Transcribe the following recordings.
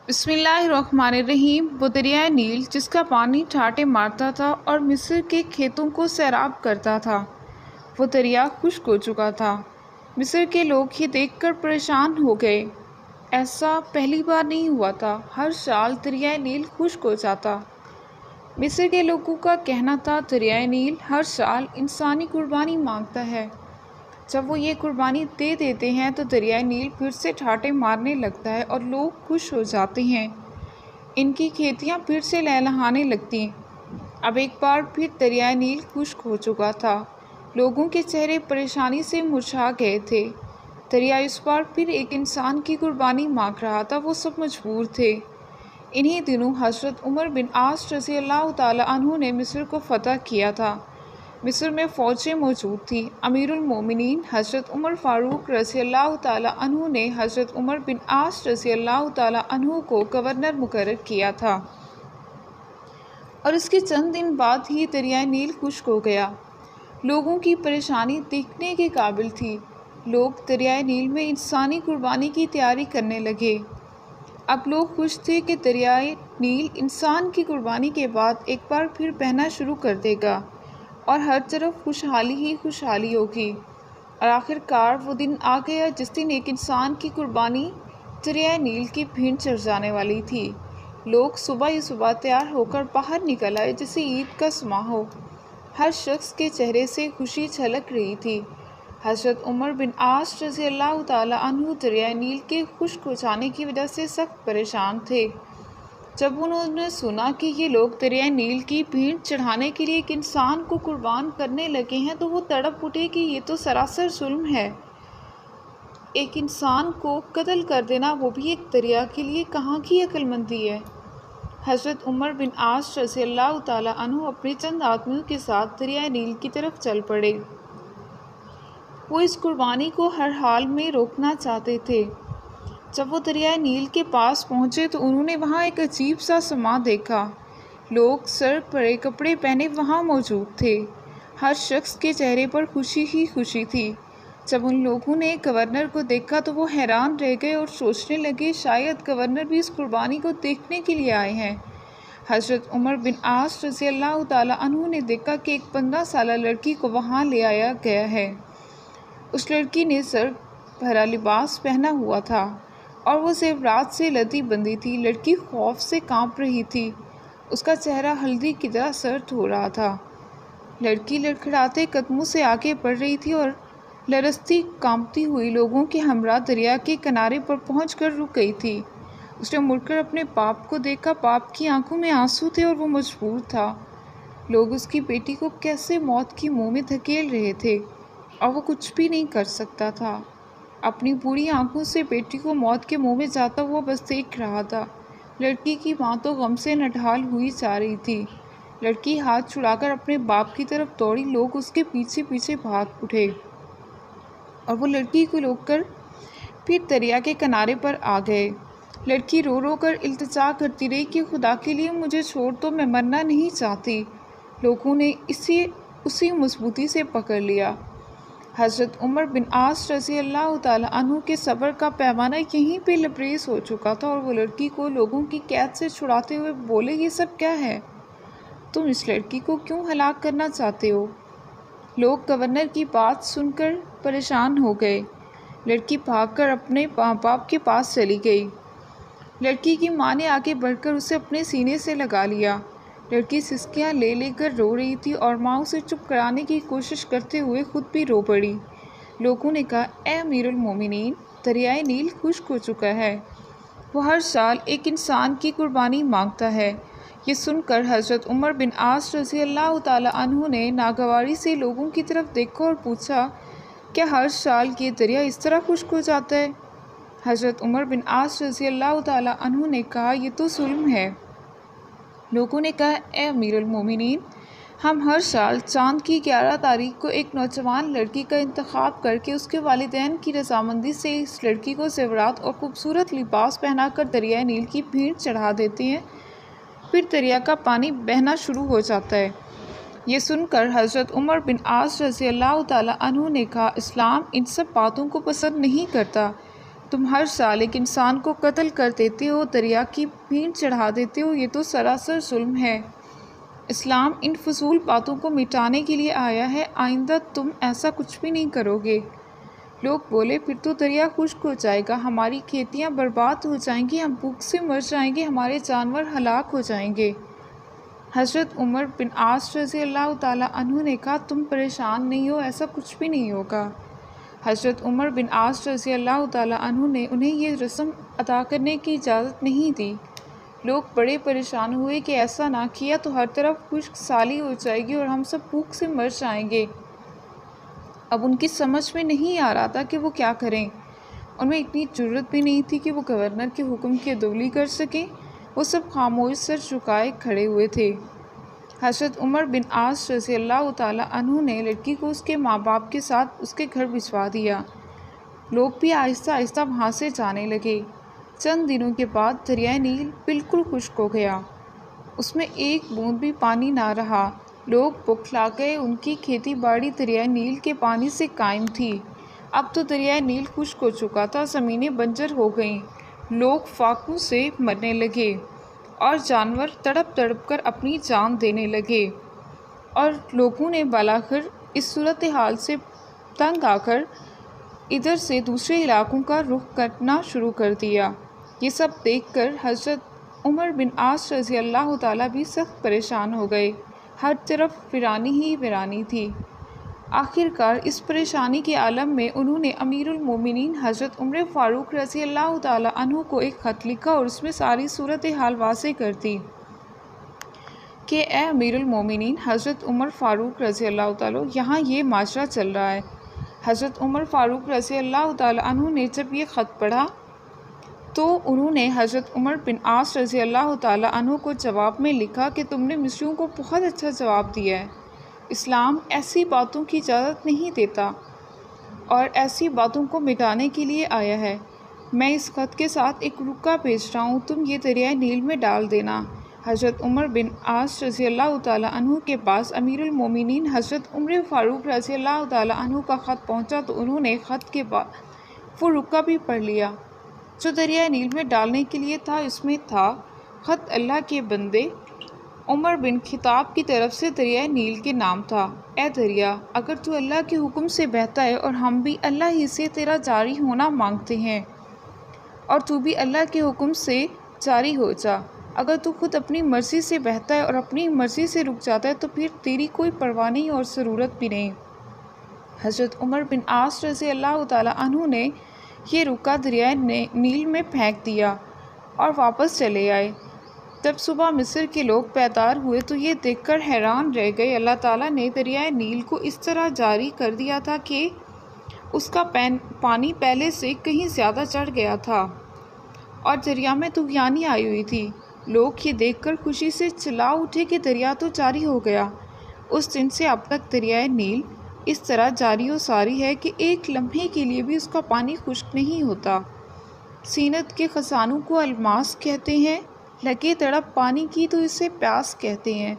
بسم اللہ الرحمن الرحیم۔ وہ دریائے نیل جس کا پانی ٹھاٹے مارتا تھا اور مصر کے کھیتوں کو سیراب کرتا تھا، وہ دریا خشک ہو چکا تھا۔ مصر کے لوگ یہ دیکھ کر پریشان ہو گئے۔ ایسا پہلی بار نہیں ہوا تھا، ہر سال دریائے نیل خشک ہو جاتا۔ مصر کے لوگوں کا کہنا تھا دریائے نیل ہر سال انسانی قربانی مانگتا ہے۔ جب وہ یہ قربانی دے دیتے ہیں تو دریائے نیل پھر سے ٹھاٹے مارنے لگتا ہے اور لوگ خوش ہو جاتے ہیں۔ ان کی کھیتیاں پھر سے لہلہانے لگتی۔ اب ایک بار پھر دریائے نیل خشک ہو چکا تھا۔ لوگوں کے چہرے پریشانی سے مرجھا گئے تھے۔ دریا اس بار پھر ایک انسان کی قربانی مانگ رہا تھا، وہ سب مجبور تھے۔ انہی دنوں حضرت عمر بن عاص رضی اللہ تعالیٰ عنہ نے مصر کو فتح کیا تھا۔ مصر میں فوجیں موجود تھیں۔ امیر المومنین حضرت عمر فاروق رضی اللہ تعالیٰ عنہ نے حضرت عمر بن عاص رضی اللہ تعالیٰ عنہ کو گورنر مقرر کیا تھا، اور اس کے چند دن بعد ہی دریائے نیل خشک ہو گیا۔ لوگوں کی پریشانی دیکھنے کے قابل تھی۔ لوگ دریائے نیل میں انسانی قربانی کی تیاری کرنے لگے۔ اب لوگ خوش تھے کہ دریائے نیل انسان کی قربانی کے بعد ایک بار پھر بہنا شروع کر دے گا اور ہر طرف خوشحالی ہی خوشحالی ہوگی۔ اور آخر کار وہ دن آ گیا جس دن ایک انسان کی قربانی دریائے نیل کی بھینٹ چڑھ جانے والی تھی۔ لوگ صبح ہی صبح تیار ہو کر باہر نکل آئے جیسے عید کا سماں ہو۔ ہر شخص کے چہرے سے خوشی جھلک رہی تھی۔ حضرت عمر بن عاص رضی اللہ تعالیٰ عنہ دریائے نیل کے خشک ہو جانے کی وجہ سے سخت پریشان تھے۔ جب انہوں نے سنا کہ یہ لوگ دریائے نیل کی بھینٹ چڑھانے کے لیے ایک انسان کو قربان کرنے لگے ہیں تو وہ تڑپ اٹھے کہ یہ تو سراسر ظلم ہے۔ ایک انسان کو قتل کر دینا، وہ بھی ایک دریا کے لیے، کہاں کی عقل مندی ہے۔ حضرت عمر بن عاص رضی اللہ تعالیٰ عنہ اپنے چند آدمیوں کے ساتھ دریائے نیل کی طرف چل پڑے۔ وہ اس قربانی کو ہر حال میں روکنا چاہتے تھے۔ جب وہ دریائے نیل کے پاس پہنچے تو انہوں نے وہاں ایک عجیب سا سماں دیکھا۔ لوگ سر پڑے کپڑے پہنے وہاں موجود تھے۔ ہر شخص کے چہرے پر خوشی ہی خوشی تھی۔ جب ان لوگوں نے گورنر کو دیکھا تو وہ حیران رہ گئے اور سوچنے لگے شاید گورنر بھی اس قربانی کو دیکھنے کے لیے آئے ہیں۔ حضرت عمر بن عاص رضی اللہ تعالیٰ عنہ نے دیکھا کہ ایک 15 سالہ لڑکی کو وہاں لے آیا گیا ہے۔ اس لڑکی نے زر بھرا لباس پہنا ہوا تھا اور وہ زیورات سے لدی بندھی تھی۔ لڑکی خوف سے کانپ رہی تھی۔ اس کا چہرہ ہلدی کی طرح سرد ہو رہا تھا۔ لڑکی لڑکھڑاتے قدموں سے آگے بڑھ رہی تھی اور لرزتی کانپتی ہوئی لوگوں کے ہمراہ دریا کے کنارے پر پہنچ کر رک گئی تھی۔ اس نے مڑ کر اپنے باپ کو دیکھا۔ باپ کی آنکھوں میں آنسو تھے اور وہ مجبور تھا۔ لوگ اس کی بیٹی کو کیسے موت کی منہ میں دھکیل رہے تھے اور وہ کچھ بھی نہیں کر سکتا تھا۔ اپنی بری آنکھوں سے بیٹی کو موت کے منہ میں جاتا ہوا بس دیکھ رہا تھا۔ لڑکی کی ماں تو غم سے نڈھال ہوئی جا رہی تھی۔ لڑکی ہاتھ چھڑا کر اپنے باپ کی طرف دوڑی۔ لوگ اس کے پیچھے پیچھے بھاگ اٹھے اور وہ لڑکی کو روک کر پھر دریا کے کنارے پر آ گئے۔ لڑکی رو رو کر التجا کرتی رہی کہ خدا کے لیے مجھے چھوڑ دو، میں مرنا نہیں چاہتی۔ لوگوں نے اسی مضبوطی سے پکڑ لیا۔ حضرت عمر بن عاص رضی اللہ تعالیٰ عنہ کے صبر کا پیمانہ یہیں پہ لبریز ہو چکا تھا اور وہ لڑکی کو لوگوں کی قید سے چھڑاتے ہوئے بولے، یہ سب کیا ہے؟ تم اس لڑکی کو کیوں ہلاک کرنا چاہتے ہو؟ لوگ گورنر کی بات سن کر پریشان ہو گئے۔ لڑکی بھاگ کر اپنے ماں باپ کے پاس چلی گئی۔ لڑکی کی ماں نے آگے بڑھ کر اسے اپنے سینے سے لگا لیا۔ لڑکی سسکیاں لے لے کر رو رہی تھی اور ماں اسے چپ کرانے کی کوشش کرتے ہوئے خود بھی رو پڑی۔ لوگوں نے کہا، اے امیر المومنین، دریائے نیل خشک ہو چکا ہے۔ وہ ہر سال ایک انسان کی قربانی مانگتا ہے۔ یہ سن کر حضرت عمر بن عاص رضی اللہ تعالیٰ عنہ نے ناگواری سے لوگوں کی طرف دیکھا اور پوچھا، کیا ہر سال یہ دریا اس طرح خشک ہو جاتا ہے؟ حضرت عمر بن عاص رضی اللہ تعالیٰ عنہ نے کہا، یہ تو ظلم ہے۔ لوگوں نے کہا، اے امیر المومنین، ہم ہر سال چاند کی 11 تاریخ کو ایک نوجوان لڑکی کا انتخاب کر کے اس کے والدین کی رضامندی سے اس لڑکی کو زیورات اور خوبصورت لباس پہنا کر دریائے نیل کی بھینٹ چڑھا دیتے ہیں، پھر دریا کا پانی بہنا شروع ہو جاتا ہے۔ یہ سن کر حضرت عمر بن عاص رضی اللہ تعالیٰ عنہ نے کہا، اسلام ان سب باتوں کو پسند نہیں کرتا۔ تم ہر سال ایک انسان کو قتل کر دیتے ہو، دریا کی بھینٹ چڑھا دیتے ہو، یہ تو سراسر ظلم ہے۔ اسلام ان فضول باتوں کو مٹانے کے لیے آیا ہے، آئندہ تم ایسا کچھ بھی نہیں کرو گے۔ لوگ بولے، پھر تو دریا خشک ہو جائے گا، ہماری کھیتیاں برباد ہو جائیں گی، ہم بھوک سے مر جائیں گے، ہمارے جانور ہلاک ہو جائیں گے۔ حضرت عمر بن عاص رضی اللہ تعالیٰ عنہ نے کہا، تم پریشان نہیں ہو، ایسا کچھ بھی نہیں ہوگا۔ حضرت عمر بن عاص رضی اللہ تعالیٰ عنہ نے انہیں یہ رسم ادا کرنے کی اجازت نہیں دی۔ لوگ بڑے پریشان ہوئے کہ ایسا نہ کیا تو ہر طرف خشک سالی ہو جائے گی اور ہم سب بھوک سے مر جائیں گے۔ اب ان کی سمجھ میں نہیں آ رہا تھا کہ وہ کیا کریں۔ ان میں اتنی جرأت بھی نہیں تھی کہ وہ گورنر کے حکم کی عدولی کر سکیں۔ وہ سب خاموش سر جھکائے کھڑے ہوئے تھے۔ حضرت عمر بن عاص رضی اللہ تعالیٰ عنہ نے لڑکی کو اس کے ماں باپ کے ساتھ اس کے گھر بھجوا دیا۔ لوگ بھی آہستہ آہستہ وہاں سے جانے لگے۔ چند دنوں کے بعد دریائے نیل بالکل خشک ہو گیا، اس میں ایک بوند بھی پانی نہ رہا۔ لوگ بوکھلا گئے، ان کی کھیتی باڑی دریائے نیل کے پانی سے قائم تھی۔ اب تو دریائے نیل خشک ہو چکا تھا، زمینیں بنجر ہو گئیں، لوگ فاقوں سے مرنے لگے اور جانور تڑپ تڑپ کر اپنی جان دینے لگے، اور لوگوں نے بالآخر اس صورتحال سے تنگ آ کر ادھر سے دوسرے علاقوں کا رخ کرنا شروع کر دیا۔ یہ سب دیکھ کر حضرت عمر بن عاص رضی اللہ تعالیٰ بھی سخت پریشان ہو گئے، ہر طرف ویرانی ہی ویرانی تھی۔ آخر کار اس پریشانی کے عالم میں انہوں نے امیر المومنین حضرت عمر فاروق رضی اللہ تعالیٰ عنہ کو ایک خط لکھا اور اس میں ساری صورتحال واضح کر دی کہ اے امیر المومنین حضرت عمر فاروق رضی اللہ تعالیٰ، یہاں یہ معاشرہ چل رہا ہے۔ حضرت عمر فاروق رضی اللہ تعالیٰ عنہ نے جب یہ خط پڑھا تو انہوں نے حضرت عمر بن عاص رضی اللہ تعالیٰ عنہ کو جواب میں لکھا کہ تم نے مصریوں کو بہت اچھا جواب دیا ہے، اسلام ایسی باتوں کی اجازت نہیں دیتا اور ایسی باتوں کو مٹانے کے لیے آیا ہے۔ میں اس خط کے ساتھ ایک رکا بھیج رہا ہوں، تم یہ دریائے نیل میں ڈال دینا۔ حضرت عمر بن عاص رضی اللہ تعالیٰ عنہ کے پاس امیر المومنین حضرت عمر فاروق رضی اللہ تعالیٰ عنہ کا خط پہنچا تو انہوں نے خط کے بعد وہ رکا بھی پڑھ لیا جو دریائے نیل میں ڈالنے کے لیے تھا۔ اس میں تھا، خط اللہ کے بندے عمر بن خطاب کی طرف سے دریائے نیل کے نام تھا۔ اے دریا، اگر تو اللہ کے حکم سے بہتا ہے اور ہم بھی اللہ ہی سے تیرا جاری ہونا مانگتے ہیں، اور تو بھی اللہ کے حکم سے جاری ہو جا۔ اگر تو خود اپنی مرضی سے بہتا ہے اور اپنی مرضی سے رک جاتا ہے تو پھر تیری کوئی پرواہ نہیں اور ضرورت بھی نہیں۔ حضرت عمر بن عاص رضی اللہ تعالیٰ عنہ نے یہ رکا دریائے نیل میں پھینک دیا اور واپس چلے آئے۔ جب صبح مصر کے لوگ بیدار ہوئے تو یہ دیکھ کر حیران رہ گئے، اللہ تعالیٰ نے دریائے نیل کو اس طرح جاری کر دیا تھا کہ اس کا پانی پہلے سے کہیں زیادہ چڑھ گیا تھا اور دریا میں طوفانی آئی ہوئی تھی۔ لوگ یہ دیکھ کر خوشی سے چلا اٹھے کہ دریا تو جاری ہو گیا۔ اس دن سے اب تک دریائے نیل اس طرح جاری و ساری ہے کہ ایک لمحے کے لیے بھی اس کا پانی خشک نہیں ہوتا۔ سینت کے خزانوں کو الماس کہتے ہیں، لگے تڑپ پانی کی تو اسے پیاس کہتے ہیں۔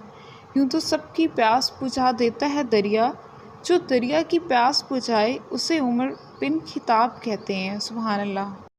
یوں تو سب کی پیاس بجھا دیتا ہے دریا، جو دریا کی پیاس بجھائے اسے عمر بن خطاب کہتے ہیں۔ سبحان اللہ۔